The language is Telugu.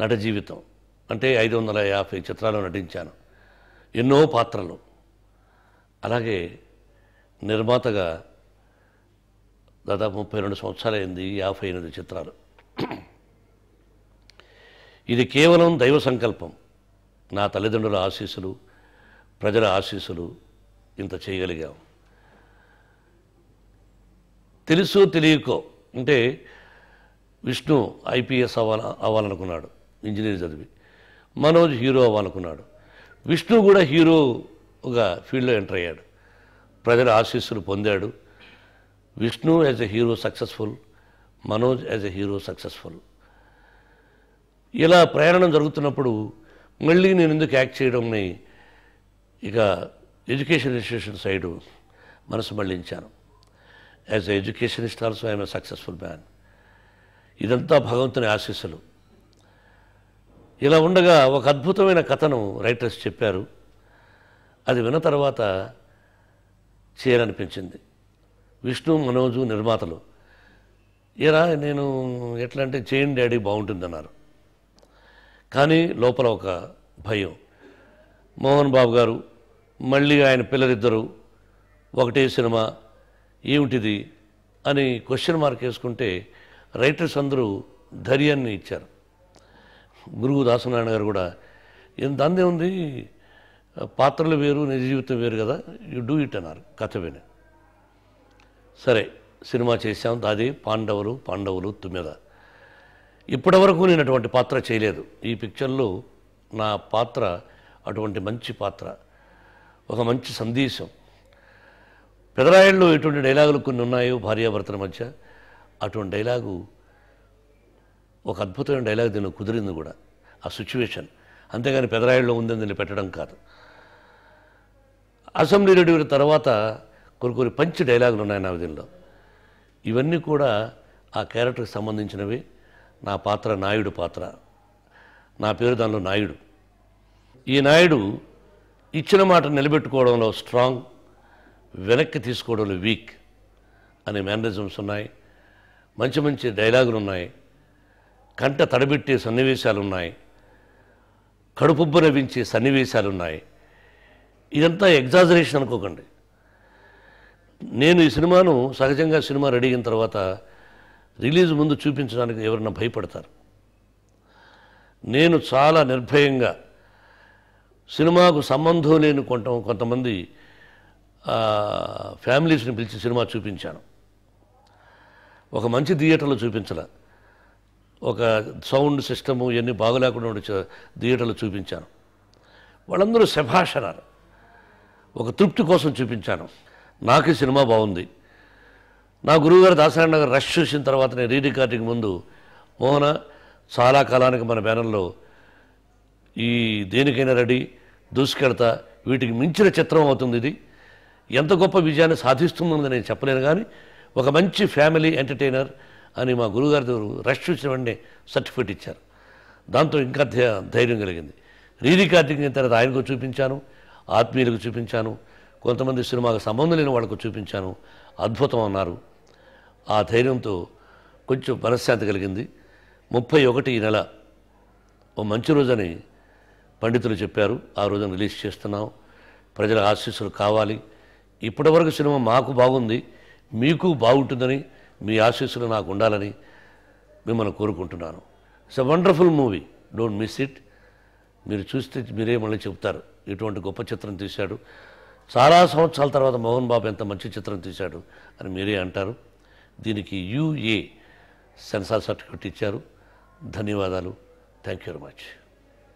నట జీవితం అంటే 550 చిత్రాల్లో నటించాను. ఎన్నో పాత్రలు. అలాగే నిర్మాతగా దాదాపు 32 సంవత్సరాలైంది, 58 చిత్రాలు. ఇది కేవలం దైవ సంకల్పం. నా తల్లిదండ్రుల ఆశీస్సులు, ప్రజల ఆశీస్సులు ఇంత చేయగలిగాం. తెలుసో తెలియకో అంటే విష్ణు ఐపీఎస్ అవ్వాలనుకున్నాడు, ఇంజనీర్ చదివి. మనోజ్ హీరో అవ్వాలనుకున్నాడు. విష్ణు కూడా హీరోగా ఫీల్డ్లో ఎంటర్ అయ్యాడు. ప్రజల ఆశీస్సులు పొందాడు. Vishnu as a hero successful, Manoj as a hero successful. ఇలా ప్రయాణం జరుగుతున్నప్పుడు మళ్ళీ నేను ఎందుకు యాక్ట్ చేయడంని ఇక ఎడ్యుకేషన్ ఇన్స్టిట్యూషన్ సైడు మనసు మళ్ళించాను. As a educationist also I'm a successful man. ఇదంతా భగవంతుని ఆశీస్సులు. ఇలా ఉండగా ఒక అద్భుతమైన కథను రైటర్స్ చెప్పారు. అది విన్న తర్వాత చేయాలనిపించింది. విష్ణు, మనోజు నిర్మాతలు ఏరా నేను ఎట్లా అంటే చేయండి డాడీ బాగుంటుందన్నారు. కానీ లోపల ఒక భయం. మోహన్ బాబు గారు మళ్ళీ ఆయన పిల్లలిద్దరూ ఒకటే సినిమా ఏమిటిది అని క్వశ్చన్ మార్క్ వేసుకుంటే రైటర్స్ అందరూ ధైర్యాన్ని ఇచ్చారు. గురువు దాసనారాయణ గారు కూడా ఎంత అందే ఉంది, పాత్రలు వేరు నిజ జీవితం వేరు కదా, యు డూ ఇట్ అన్నారు కథ విని. సరే సినిమా చేశాం. అది పాండవులు తుమ్మెద. ఇప్పటివరకు నేను అటువంటి పాత్ర చేయలేదు. ఈ పిక్చర్లో నా పాత్ర అటువంటి మంచి పాత్ర, ఒక మంచి సందేశం. పెదరాయల్లో ఎటువంటి డైలాగులు కొన్ని ఉన్నాయో భార్యాభర్తల మధ్య, అటువంటి డైలాగు ఒక అద్భుతమైన డైలాగ్ దీన్ని కుదిరింది కూడా, ఆ సిచ్యువేషన్. అంతేగాని పెదరాయల్లో ఉందని దీన్ని పెట్టడం కాదు. అసెంబ్లీ రెడ్డి తర్వాత కొన్ని పంచి డైలాగులు ఉన్నాయి నా దీనిలో. ఇవన్నీ కూడా ఆ క్యారెక్టర్కి సంబంధించినవి. నా పాత్ర నాయుడు పాత్ర. నా పేరు దానిలో నాయుడు. ఈ నాయుడు ఇచ్చిన మాట నిలబెట్టుకోవడంలో స్ట్రాంగ్, వెనక్కి తీసుకోవడంలో వీక్ అనే మేనరిజమ్స్ ఉన్నాయి. మంచి మంచి డైలాగులు ఉన్నాయి. కంట తడబెట్టే సన్నివేశాలు ఉన్నాయి. కడుపుబ్బ నవ్వించే సన్నివేశాలు ఉన్నాయి. ఇదంతా ఎగ్జాజరేషన్ అనుకోకండి. నేను ఈ సినిమాను సహజంగా సినిమా రెడీ అయిన తర్వాత రిలీజ్ ముందు చూపించడానికి ఎవరన్నా భయపడతారు. నేను చాలా నిర్భయంగా సినిమాకు సంబంధం లేని కొంతమంది ఫ్యామిలీస్ని పిలిచి సినిమా చూపించాను. ఒక మంచి థియేటర్లో చూపించాల, ఒక సౌండ్ సిస్టము ఇవన్నీ బాగోలేకుండా ఉండే థియేటర్లో చూపించాను. వాళ్ళందరూ శభాష్ అన్నారు. ఒక తృప్తి కోసం చూపించాను. నాకు ఈ సినిమా బాగుంది. నా గురువుగారు దాసనారాయణ గారు రష్ చూసిన తర్వాత నేను రీ రికార్డింగ్ ముందు, మోహన చాలా కాలానికి మన బ్యానర్లో ఈ దేనికైనా రెడీ, దూసుకెళ్తా, వీటికి మించిన చిత్రం అవుతుంది ఇది, ఎంత గొప్ప విజయాన్ని సాధిస్తుందని నేను చెప్పలేను, కానీ ఒక మంచి ఫ్యామిలీ ఎంటర్టైనర్ అని మా గురువుగారు రష్ చూసిన వెంటనే సర్టిఫికేట్ ఇచ్చారు. దాంతో ఇంకా ధైర్యం కలిగింది. రీ రికార్డింగ్ అయిన తర్వాత ఆయనకు చూపించాను, ఆత్మీయులకు చూపించాను, కొంతమంది సినిమాకు సంబంధం లేని వాళ్ళకు చూపించాను. అద్భుతం అన్నారు. ఆ ధైర్యంతో కొంచెం మనశ్శాంతి కలిగింది. 31 ఈ నెల ఓ మంచి రోజని పండితులు చెప్పారు. ఆ రోజున రిలీజ్ చేస్తున్నాం. ప్రజల ఆశీస్సులు కావాలి. ఇప్పటివరకు సినిమా మాకు బాగుంది, మీకు బాగుంటుందని, మీ ఆశీస్సులు నాకు ఉండాలని మిమ్మల్ని కోరుకుంటున్నాను. It's a wonderful movie, don't miss it. మీరు చూస్తే మీరే మళ్ళీ చెప్తారు ఇటువంటి గొప్ప చిత్రం తీశాడు, చాలా సంవత్సరాల తర్వాత మోహన్ బాబు ఎంత మంచి చిత్రం తీశాడు అని మీరే అంటారు. దీనికి UA సెన్సార్ సర్టిఫికేట్ ఇచ్చారు. ధన్యవాదాలు. Thank you very much.